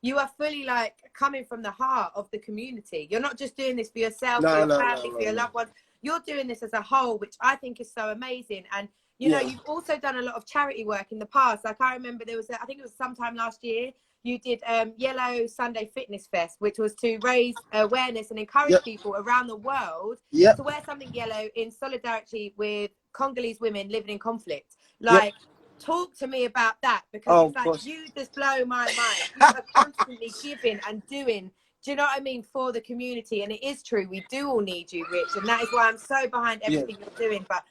you are fully like coming from the heart of the community. You're not just doing this for yourself, for your family, for your loved ones. You're doing this as a whole, which I think is so amazing. And you've also done a lot of charity work in the past. Like, I remember there was I think it was sometime last year, you did Yellow Sunday Fitness Fest, which was to raise awareness and encourage people around the world to wear something yellow in solidarity with Congolese women living in conflict. Like, talk to me about that, because it's like, you just blow my mind. You are constantly giving and doing, do you know what I mean, for the community. And it is true, we do all need you, Rich, and that is why I'm so behind everything you're doing. But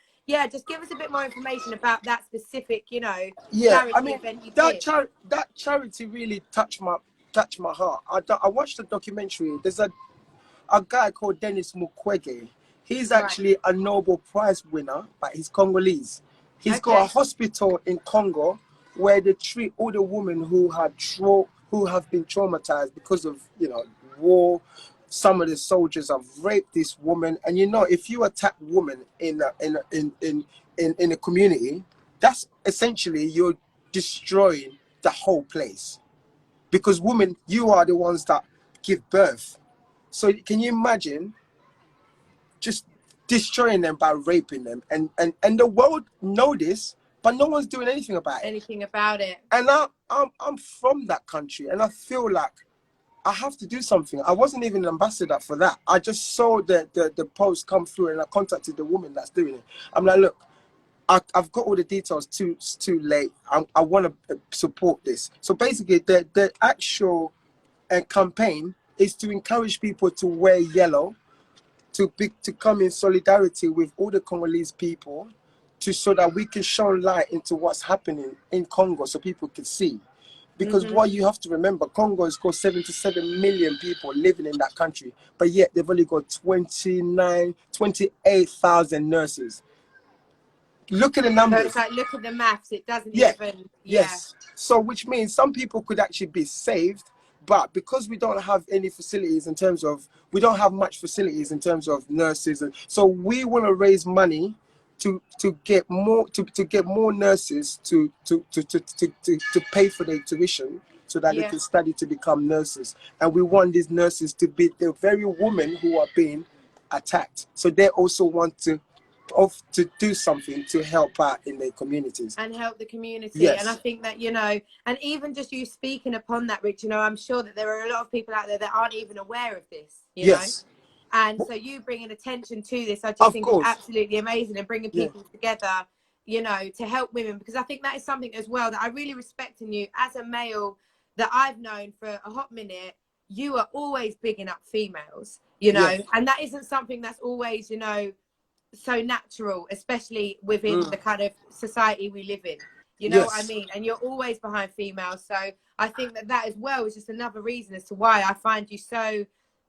just give us a bit more information about that specific, charity event you did. That charity really touched my heart. I watched the documentary. There's a guy called Denis Mukwege. He's actually a Nobel Prize winner, but he's Congolese. He's got a hospital in Congo where they treat all the women who have been traumatized because of war. Some of the soldiers have raped this woman, and if you attack women in a community, that's essentially you're destroying the whole place, because women, you are the ones that give birth. So can you imagine just destroying them by raping them? And the world know this, but no one's doing anything about it. And I'm from that country, and I feel like I have to do something. I wasn't even an ambassador for that. I just saw the post come through, and I contacted the woman that's doing it. I'm like, look, I've got all the details. Too late. I want to support this. So basically, the actual campaign is to encourage people to wear yellow, to come in solidarity with all the Congolese people, so that we can show light into what's happening in Congo, so people can see. Because what you have to remember, Congo has got 77 million people living in that country, but yet they've only got 28,000 nurses. Look at the numbers. So it's like, look at the maths. It doesn't even. Yes. So which means some people could actually be saved, but because we don't have any facilities we don't have much facilities in terms of nurses, and so we want to raise money to get more nurses to pay for their tuition, so that they can study to become nurses. And we want these nurses to be the very women who are being attacked, so they also want to do something to help out in their communities and help the community. And I think that and even just you speaking upon that, Rich, I'm sure that there are a lot of people out there that aren't even aware of this, you know. And so you bringing attention to this, I just think is absolutely amazing, and bringing people together, to help women, because I think that is something as well that I really respect in you as a male that I've known for a hot minute. You are always bigging up females, and that isn't something that's always, so natural, especially within the kind of society we live in. You know what I mean? And you're always behind females. So I think that as well is just another reason as to why I find you so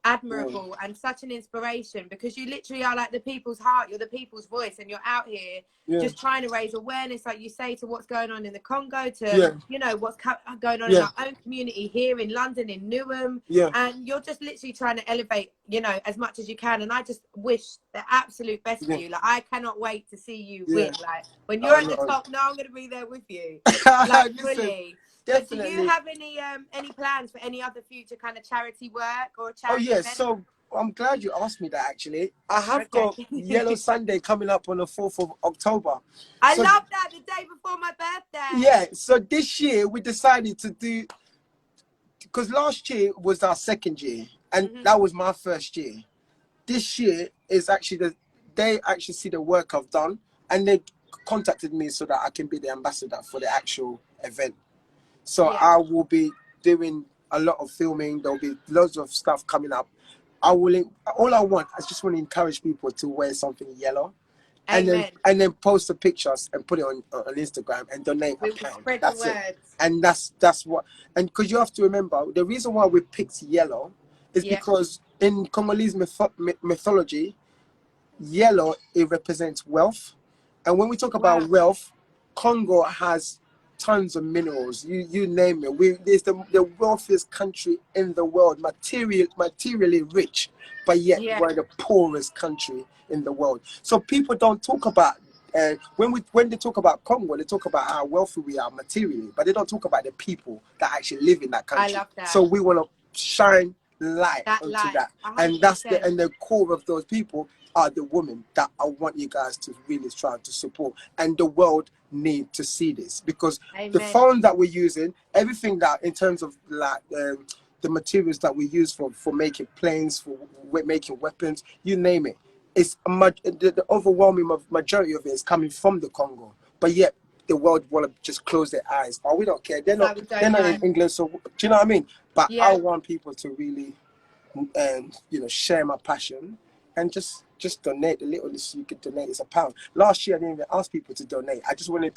admirable and such an inspiration, because you literally are like the people's heart, you're the people's voice, and you're out here just trying to raise awareness, like you say, to what's going on in the Congo, to what's going on in our own community here in London, in Newham, and you're just literally trying to elevate you know, as much as you can. And I just wish the absolute best for you. Like, I cannot wait to see you win. Like, when you're at the top, now I'm going to be there with you. Like, fully. But do you have any plans for any other future kind of charity work or charity event? So I'm glad you asked me that, actually. I have got Yellow Sunday coming up on the 4th of October. I love that, the day before my birthday. Yeah, so this year we decided to do, because last year was our 2nd year, and that was my 1st year. This year is actually they actually see the work I've done, and they contacted me so that I can be the ambassador for the actual event. So I will be doing a lot of filming. There'll be loads of stuff coming up. I just want to encourage people to wear something yellow. And then post the pictures and put it on Instagram and donate a pound. That's it. And that's what. And because you have to remember, the reason why we picked yellow is because in Congolese mythology, yellow, it represents wealth. And when we talk about wealth, Congo has tons of minerals. You name it. It's the wealthiest country in the world, materially rich, but yet we're the poorest country in the world. So people don't talk about when they talk about Congo, they talk about how wealthy we are materially, but they don't talk about the people that actually live in that country. I love that. So we want to shine light onto that, 100%. and that's the core of those people are the women that I want you guys to really try to support, and the world need to see this, because the phone that we're using, everything that in terms of like the materials that we use for making planes, for making weapons, you name it, it's the overwhelming majority of it is coming from the Congo, but yet the world want to just close their eyes. But we don't care. They're not in England, so do you know what I mean? But I want people to really share my passion and just donate. The littlest you could donate is £1. Last year I didn't even ask people to donate. I just wanted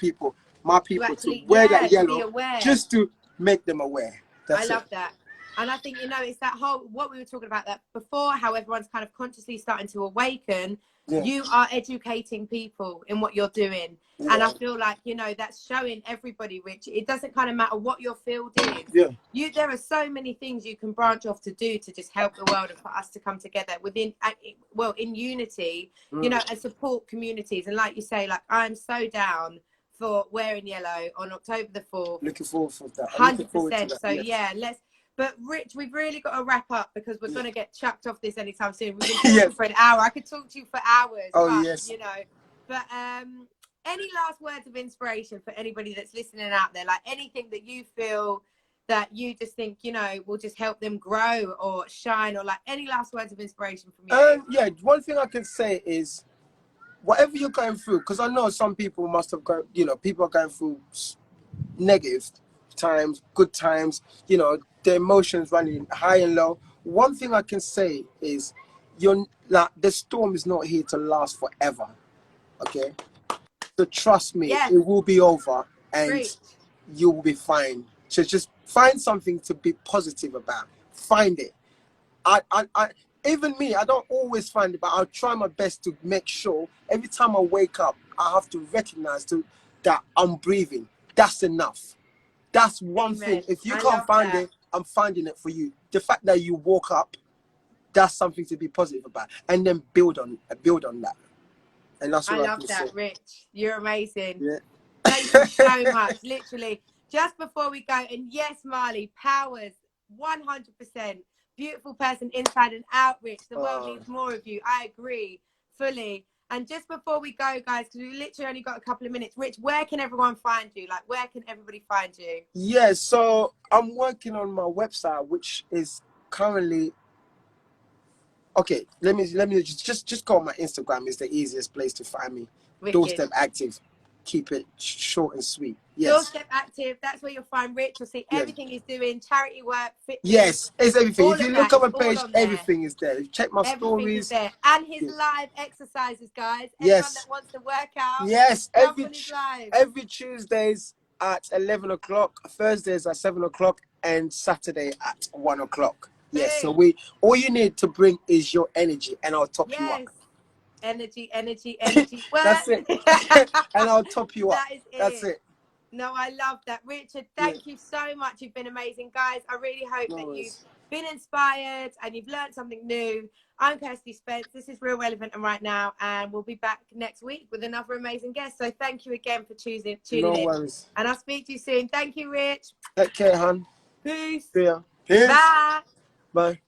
my people to wear that yellow, just to make them aware. I love that. And I think, it's that whole, what we were talking about that before, how everyone's kind of consciously starting to awaken. You are educating people in what you're doing. And I feel like, that's showing everybody, Rich. It doesn't kind of matter what your field is. There are so many things you can branch off to do to just help the world and for us to come together in unity, and support communities. And like you say, like, I'm so down for wearing yellow on October the 4th. Looking forward to that. 100%. So but Rich, we've really got to wrap up because we're going to get chucked off this anytime soon. We've been talking for an hour. I could talk to you for hours. But any last words of inspiration for anybody that's listening out there? Like anything that you feel that you just think, will just help them grow or shine, or like any last words of inspiration from you? One thing I can say is whatever you're going through, because I know some people must have gone, people are going through negative times, good times, the emotions running high and low. One thing I can say is the storm is not here to last forever. Okay, so trust me, it will be over and you will be fine. So just find something to be positive about. Find it. Even me, I don't always find it, but I'll try my best to make sure every time I wake up, I have to recognize that I'm breathing. That's enough. That's one thing. If you can't find it, I'm finding it for you. The fact that you woke up, that's something to be positive about, and then build on that. And that's what I love that, Rich. You're amazing. Yeah. Thank you so much. Literally, just before we go, and yes, Marley, powers 100%. Beautiful person inside and out, Rich. The world needs more of you. I agree fully. And just before we go, guys, because we literally only got a couple of minutes, Rich, where can everyone find you? Like, where can everybody find you? Yeah, so I'm working on my website, which is currently... Okay, let me just go on my Instagram. It's the easiest place to find me. Wicked. Doorstep Active. Keep it short and sweet. Yes. Doorstep Active. That's where you'll find Rich. You'll see everything he's doing, charity work, fitness. Yes, it's everything. If you look at my page, everything is there. Check my stories. Is there. And his live exercises, guys. Anyone that wants to work out. Yes, every Tuesdays at 11 o'clock, Thursdays at 7 o'clock, and Saturday at 1 o'clock. Yes, so all you need to bring is your energy, and I'll top you up. Energy. That's it. And I'll top you up. That's it. No, I love that. Richard, thank you so much. You've been amazing. Guys, I really hope that you've been inspired, and you've learned something new. I'm Kirsty Spence. This is Real Relevant and Right Now, and we'll be back next week with another amazing guest. So thank you again for tuning in. No worries. And I'll speak to you soon. Thank you, Rich. Take care, hon. Peace. See ya. Peace. Bye. Bye.